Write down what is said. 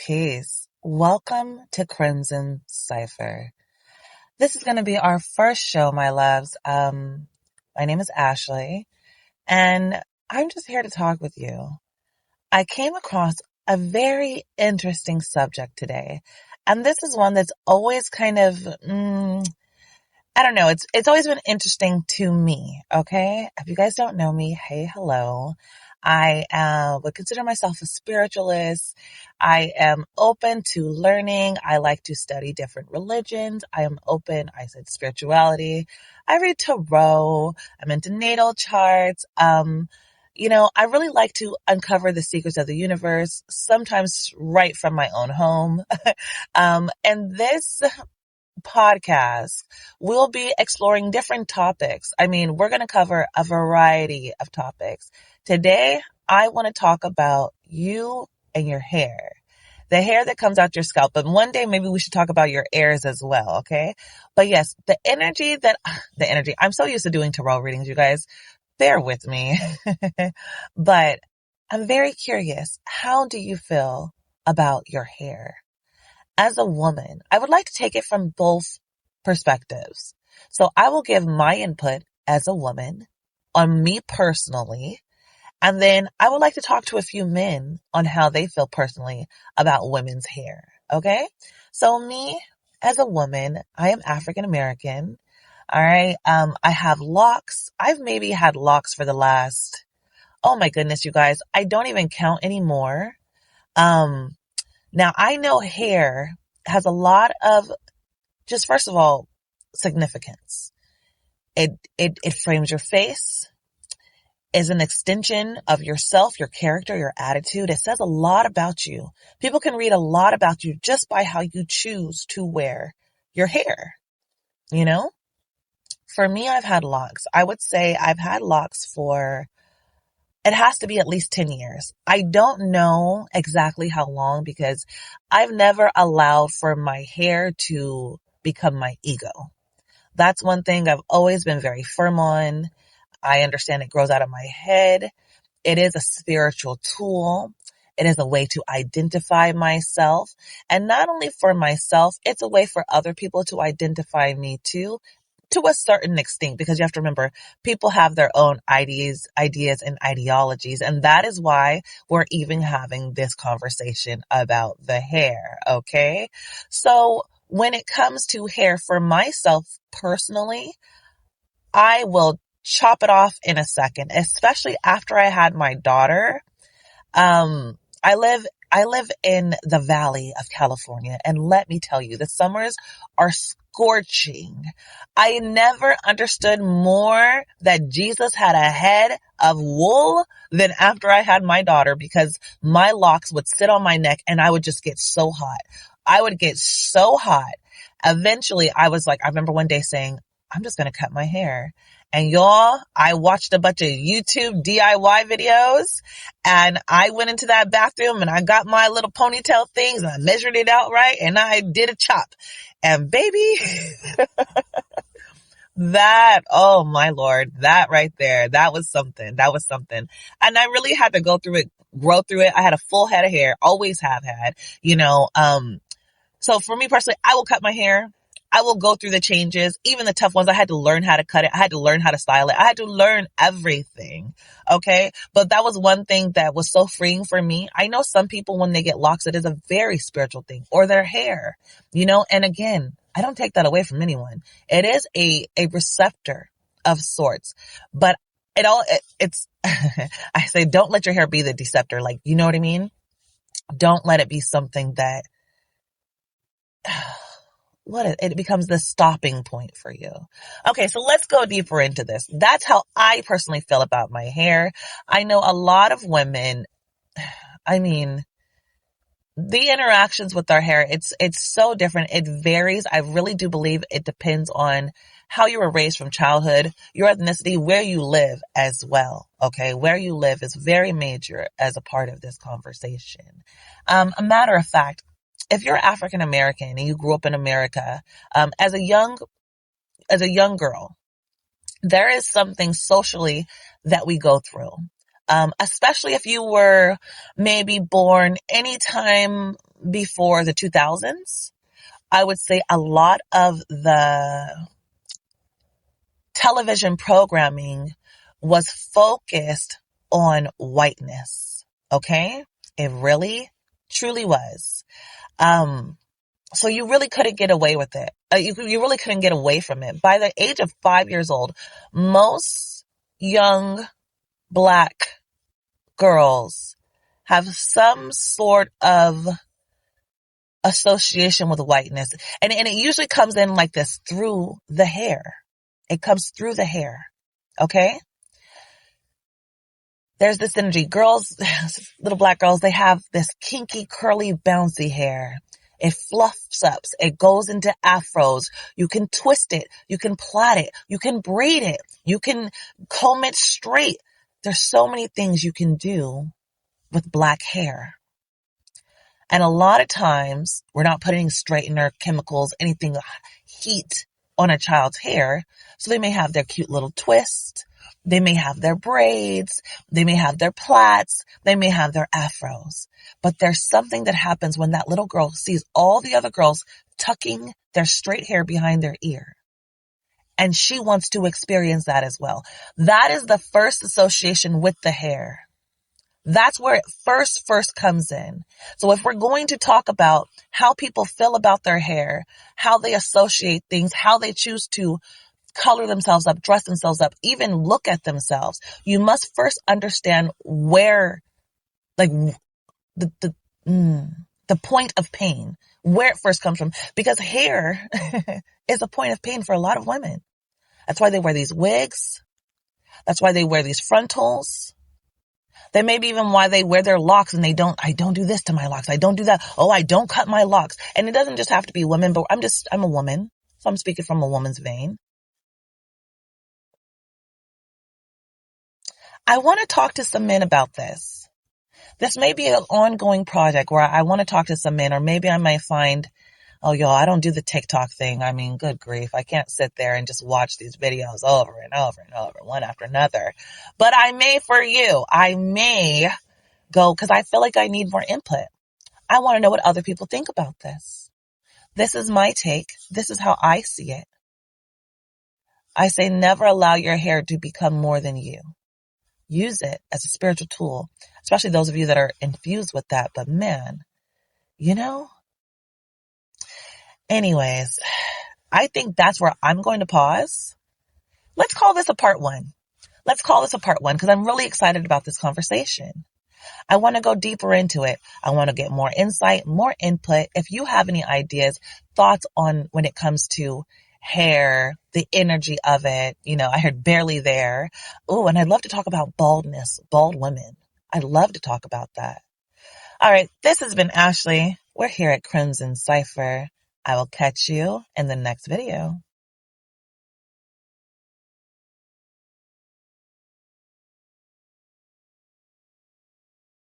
Peace. Welcome to Crimson Cipher. This is going to be our first show, my loves. My name is Ashley, and I'm just here to talk with you. I came across a very interesting subject today, and this is one that's always kind of I don't know. It's always been interesting to me. Okay, if you guys don't know me, hey, hello. I would consider myself a spiritualist. I am open to learning. I like to study different religions. I am open. I said spirituality. I read tarot. I'm into natal charts. I really like to uncover the secrets of the universe, sometimes right from my own home. And this podcast, we'll be exploring different topics. I mean, we're going to cover a variety of topics. Today, I want to talk about you and your hair. The hair that comes out your scalp. But one day, maybe we should talk about your ears as well, okay? But yes, the energy, I'm so used to doing tarot readings, you guys. Bear with me. But I'm very curious. How do you feel about your hair? As a woman, I would like to take it from both perspectives. So I will give my input as a woman on me personally, and then I would like to talk to a few men on how they feel personally about women's hair. Okay? So me as a woman, I am African American. All right. I have locks. I've maybe had locks for the last, oh my goodness, you guys, I don't even count anymore. Now, I know hair has a lot of, just first of all, significance. It frames your face, is an extension of yourself, your character, your attitude. It says a lot about you. People can read a lot about you just by how you choose to wear your hair. You know, for me, I've had locks. I would say I've had locks for, it has to be at least 10 years. I don't know exactly how long because I've never allowed for my hair to become my ego. That's one thing I've always been very firm on. I understand it grows out of my head. It is a spiritual tool. It is a way to identify myself. And not only for myself, it's a way for other people to identify me too, to a certain extent, because you have to remember people have their own ideas and ideologies. And that is why we're even having this conversation about the hair. Okay. So when it comes to hair for myself personally, I will chop it off in a second, especially after I had my daughter. I live in the Valley of California, and let me tell you, the summers are scorching. I never understood more that Jesus had a head of wool than after I had my daughter, because my locks would sit on my neck and I would just get so hot. I would get so hot. Eventually, I was like, I remember one day saying, I'm just going to cut my hair. And y'all, I watched a bunch of YouTube DIY videos, and I went into that bathroom and I got my little ponytail things and I measured it out right and I did a chop. And baby, that, oh my Lord, that right there, that was something. That was something. And I really had to go through it, grow through it. I had a full head of hair, always have had, so for me personally, I will cut my hair. I will go through the changes, even the tough ones. I had to learn how to cut it. I had to learn how to style it. I had to learn everything. Okay. But that was one thing that was so freeing for me. I know some people, when they get locks, it is a very spiritual thing, or their hair, and again, I don't take that away from anyone. It is a receptor of sorts, but it's, I say, don't let your hair be the deceptor. Like, you know what I mean? Don't let it be something that, it becomes the stopping point for you. Okay, so let's go deeper into this. That's how I personally feel about my hair. I know a lot of women, I mean, the interactions with our hair, it's so different. It varies. I really do believe it depends on how you were raised from childhood, your ethnicity, where you live as well. Okay, where you live is very major as a part of this conversation. A matter of fact, if you're African American and you grew up in America, as a young girl, there is something socially that we go through. especially if you were maybe born anytime before the 2000s. I would say a lot of the television programming was focused on whiteness. Okay? It really, truly was. So you really couldn't get away with it. You really couldn't get away from it. By the age of 5 years old, most young Black girls have some sort of association with whiteness. And it usually comes in like this through the hair. It comes through the hair. Okay? There's this energy. Girls, little Black girls, they have this kinky, curly, bouncy hair. It fluffs up. It goes into afros. You can twist it. You can plait it. You can braid it. You can comb it straight. There's so many things you can do with Black hair. And a lot of times we're not putting straightener, chemicals, anything heat on a child's hair. So they may have their cute little twist. They may have their braids. They may have their plaits. They may have their afros. But there's something that happens when that little girl sees all the other girls tucking their straight hair behind their ear. And she wants to experience that as well. That is the first association with the hair. That's where it first comes in. So if we're going to talk about how people feel about their hair, how they associate things, how they choose to color themselves up, dress themselves up, even look at themselves, you must first understand where, like, the point of pain, where it first comes from. Because hair is a point of pain for a lot of women. That's why they wear these wigs. That's why they wear these frontals. That may be even why they wear their locks and I don't do this to my locks. I don't do that. Oh, I don't cut my locks. And it doesn't just have to be women, but I'm a woman. So I'm speaking from a woman's vein. I want to talk to some men about this. This may be an ongoing project where I want to talk to some men, or maybe I might find, oh, y'all, I don't do the TikTok thing. I mean, good grief. I can't sit there and just watch these videos over and over and over, one after another. But I may for you. I may go because I feel like I need more input. I want to know what other people think about this. This is my take. This is how I see it. I say never allow your hair to become more than you. Use it as a spiritual tool, especially those of you that are infused with that. But man, anyways, I think that's where I'm going to pause. Let's call this a part one. Because I'm really excited about this conversation. I want to go deeper into it. I want to get more insight, more input. If you have any ideas, thoughts on when it comes to hair, the energy of it, I heard barely there. Oh, and I'd love to talk about baldness, bald women. I'd love to talk about that. All right. This has been Ashley. We're here at Crimson Cipher. I will catch you in the next video.